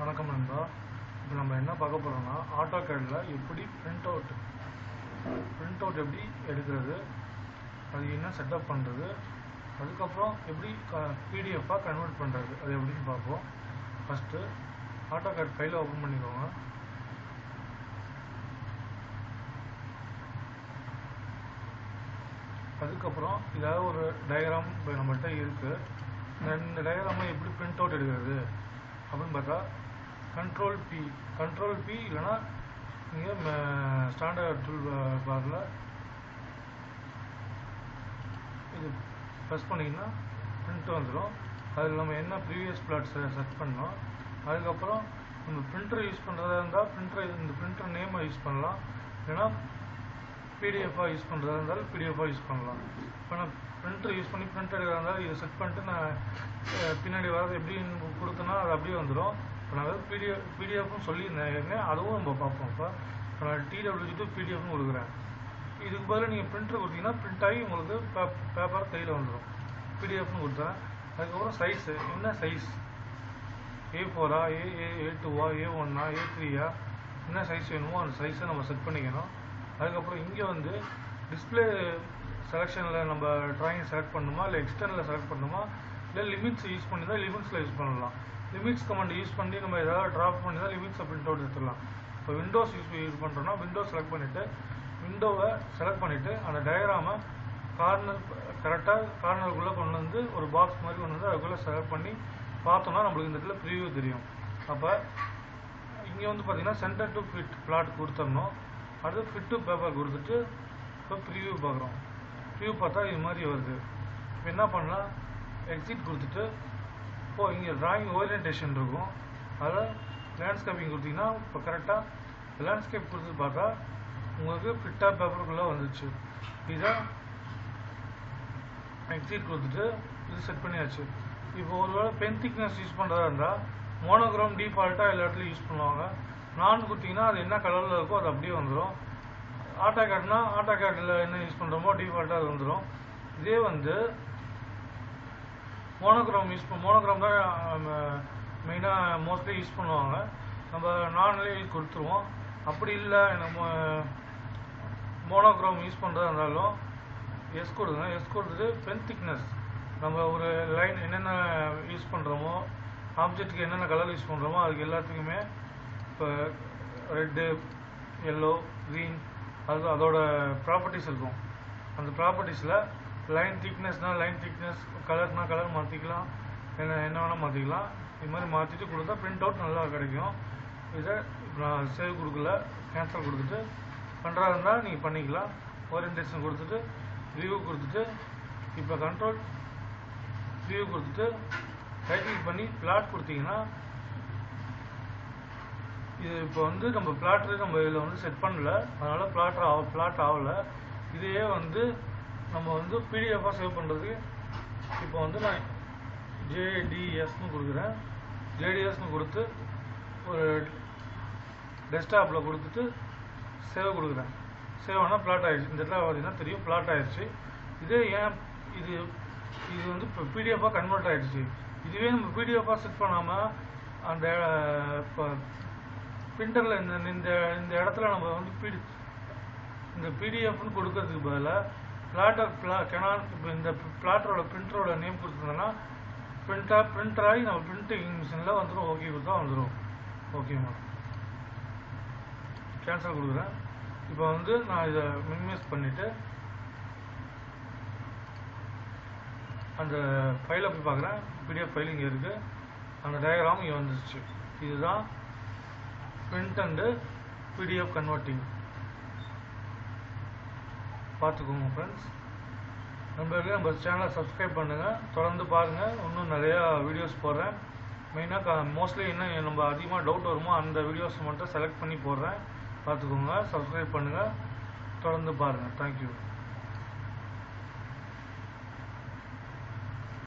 வணக்கம் நண்பா. இப்போ நம்ம என்ன பார்க்க போகிறோம்னா ஆட்டோகேடில் எப்படி பிரிண்ட் அவுட் எப்படி எடுக்கிறது, அது என்ன செட்டப் பண்ணுறது, அதுக்கப்புறம் எப்படி பிடிஎஃபாக கன்வெர்ட் பண்ணுறது, அது எப்படின்னு பார்ப்போம். ஃபஸ்ட்டு ஆட்டோகேட் ஃபைலை ஓப்பன் பண்ணிக்கோங்க. அதுக்கப்புறம் ஏதாவது ஒரு டயக்ராம் இப்போ நம்மள்கிட்ட இருக்குது. இந்த டயக்ராமை எப்படி பிரிண்ட் அவுட் எடுக்கிறது அப்படின்னு பார்த்தா கண்ட்ரோல் பி இல்லைனா நீங்கள் ஸ்டாண்டர்ட் டூல் பாரில் இது ப்ரெஸ் பண்ணிங்கன்னா பிரிண்ட் வந்துடும். அதில் நம்ம என்ன ப்ரீவியஸ் பிளாட்ஸை செட் பண்ணோம். அதுக்கப்புறம் நம்ம பிரிண்டர் யூஸ் பண்ணுறதா இருந்தால் இந்த பிரிண்டர் நேமை யூஸ் பண்ணலாம், இல்லைனா பிடிஎஃபாக யூஸ் பண்ணுறதா இருந்தாலும் பிடிஎஃபாக யூஸ் பண்ணலாம். இப்போ நான் பிரிண்டர் யூஸ் பண்ணி பிரிண்ட் எடுக்கிறதா இருந்தாலும் இதை செட் பண்ணிட்டு நான் பின்னாடி வரது எப்படி கொடுத்தனா அது அப்படியே வந்துடும். இப்போ நான் பிடிஎஃப்னு சொல்லியிருந்தேன், அதுவும் நம்ம பார்ப்போம். இப்போ நான் TWG பிடிஎஃப்னு கொடுக்குறேன். இதுக்கு பதிலாக நீங்கள் பிரிண்டர் கொடுத்தீங்கன்னா பிரிண்ட் ஆகி உங்களுக்கு பேப்பர் கையில் வந்துடும். பிடிஎஃப்னு கொடுத்தேன். அதுக்கப்புறம் சைஸு என்ன size, A4 A2 A1 A3 என்ன சைஸ் வேணுமோ அந்த சைஸை நம்ம செட் பண்ணிக்கணும். அதுக்கப்புறம் இங்கே வந்து டிஸ்பிளே செலெக்ஷனில் நம்ம ட்ராயிங் செலக்ட் பண்ணணுமா, இல்லை எக்ஸ்டர்னலில் செலக்ட் பண்ணணுமா, இல்லை லிமிட்ஸ் யூஸ் பண்ணி தான் லிமிட்ஸில் யூஸ் பண்ணலாம். லிமிட்ஸ் கமாண்ட் யூஸ் பண்ணி நம்ம ஏதாவது ட்ராப் பண்ணி தான் லிமிட்ஸை பிரிண்ட் அவுட் எடுத்துடலாம். இப்போ விண்டோஸ் யூஸ் பண்ணுறோன்னா விண்டோஸ் செலக்ட் பண்ணிவிட்டு விண்டோவை செலக்ட் பண்ணிவிட்டு அந்த டயக்ராமை கரெக்டாக கார்னருக்குள்ளே கொண்டு வந்து ஒரு பாக்ஸ் மாதிரி கொண்டு வந்து அதுக்குள்ளே செலக்ட் பண்ணி பார்த்தோம்னா நம்மளுக்கு இந்த இடத்துல ப்ரிவியூ தெரியும். அப்போ இங்கே வந்து பார்த்திங்கன்னா சென்டர் டு ஃபிட் பிளாட் கொடுத்துடணும். அடுத்து ஃபிட் டு பேப்பர் கொடுத்துட்டு இப்போ ப்ரிவியூ பார்க்குறோம். ப்ரிவியூ பார்த்தா இது மாதிரி வருது. இப்போ என்ன பண்ணலாம், எக்ஸிட் கொடுத்துட்டு இப்போ இங்கே ட்ராயிங் ஓரியன்டேஷன் இருக்கும், அதில் லேண்ட்ஸ்கேப்பிங் கொடுத்தீங்கன்னா இப்போ கரெக்டாக லேண்ட்ஸ்கேப் கொடுத்து பார்த்தா உங்களுக்கு ஃபிட்டாக பேப்பருக்குள்ளே வந்துச்சு. இதை எக்ஸிட் கொடுத்துட்டு இது செட் பண்ணியாச்சு. இப்போ ஒருவேளை பென் திக்னஸ் யூஸ் பண்ணுறதா இருந்தால் மோனோக்ரோம் டிஃபால்ட்டாக எல்லா இடத்துலையும் யூஸ் பண்ணுவாங்க. நான் கொடுத்தீங்கன்னா அது என்ன கலரில் இருக்கோ அது அப்படியே வந்துடும். ஆட்டோகேடில் என்ன யூஸ் பண்ணுறோமோ டிஃபால்ட்டாக அது வந்துடும். இதே வந்து மோனோக்ரோம் தான் மெயினாக மோஸ்ட்லி யூஸ் பண்ணுவாங்க. நம்ம நான்லேயே கொடுத்துருவோம். அப்படி இல்லை நம்ம மோனோக்ரோம் யூஸ் பண்ணுறதா இருந்தாலும் எஸ் கொடுங்க. எஸ் கொடுத்துட்டு பென் திக்னஸ் நம்ம ஒரு லைன் என்னென்ன யூஸ் பண்ணுறோமோ, ஆப்ஜெக்ட்டுக்கு என்னென்ன கலர் யூஸ் பண்ணுறோமோ அதுக்கு எல்லாத்துக்குமே இப்போ ரெட்டு, எல்லோ, க்ரீன் அதோட ப்ராப்பர்ட்டிஸ் இருக்கும். அந்த ப்ராப்பர்ட்டிஸில் லைன் திக்னஸ்னால் லைன் திக்னஸ், கலர்னால் கலர் மாற்றிக்கலாம், என்ன வேணால் மாற்றிக்கலாம். இது மாதிரி மாற்றிட்டு கொடுத்தா பிரிண்ட் அவுட் நல்லா கிடைக்கும். இதை நான் சேவ் கொடுக்கல, கேன்சல் கொடுத்துட்டு பண்ணுறதா இருந்தால் நீங்கள் பண்ணிக்கலாம். ஓரியன்டேஷன் கொடுத்துட்டு ரிவ்யூ கொடுத்துட்டு இப்போ கண்ட்ரோல் ரிவ்யூ கொடுத்துட்டு ரைட் கிளிக் பண்ணி பிளாட் கொடுத்தீங்கன்னா இது இப்போ வந்து நம்ம பிளாட்ரு நம்ம இதில் வந்து செட் பண்ணல, அதனால் பிளாட் ஆகலை. இதையே வந்து நம்ம வந்து பிடிஎஃபாக சேவ் பண்ணுறதுக்கு இப்போ வந்து நான் JDSன்னு கொடுக்குறேன். JDSன்னு கொடுத்து ஒரு டெஸ்க்டாப்பில் கொடுத்துட்டு சேவ் கொடுக்குறேன். சேவ் ஆனால் பிளாட் ஆகிடுச்சு. இந்த இடத்துல பார்த்தீங்கன்னா தெரியும் பிளாட் ஆகிடுச்சு. இதே ஏன் இது வந்து இப்போ பிடிஎஃபாக கன்வெர்ட் ஆகிடுச்சு. இதுவே நம்ம பிடிஎஃபாக செட் பண்ணாமல் அந்த இப்போ பிரிண்டரில் இந்த இடத்துல நம்ம வந்து இந்த பிடிஎஃப்னு கொடுக்கறதுக்கு பதிலாக இப்போ இந்த பிரிண்டரோட நேம் கொடுத்துருந்தோன்னா பிரிண்டராகி நம்ம பிரிண்டிங் மிஷினில் வந்துடும். ஓகே கொடுத்தா வந்துடும். ஓகேம்மா, கேன்சல் கொடுக்குறேன். இப்போ வந்து நான் இதை மினிமைஸ் பண்ணிவிட்டு அந்த ஃபைலை போய் பார்க்குறேன். பிடிஎஃப் ஃபைல் இங்கே இருக்குது, அந்த டயக்ராம் இங்கே வந்துருச்சு. இதுதான் பிரிண்ட் அண்டு பிடிஎஃப் கன்வெர்ட்டிங். பார்த்துக்கோங்க ஃப்ரெண்ட்ஸ். நம்ம சேனலை சப்ஸ்கிரைப் பண்ணுங்கள், தொடர்ந்து பாருங்கள். இன்னும் நிறையா வீடியோஸ் போடுறேன். மெயினாக மோஸ்ட்லி என்ன நம்ம அதிகமாக டவுட் வருமோ அந்த வீடியோஸ் மட்டும் செலக்ட் பண்ணி போடுறேன். பார்த்துக்கோங்க, சப்ஸ்கிரைப் பண்ணுங்கள், தொடர்ந்து பாருங்கள். தேங்க்யூ.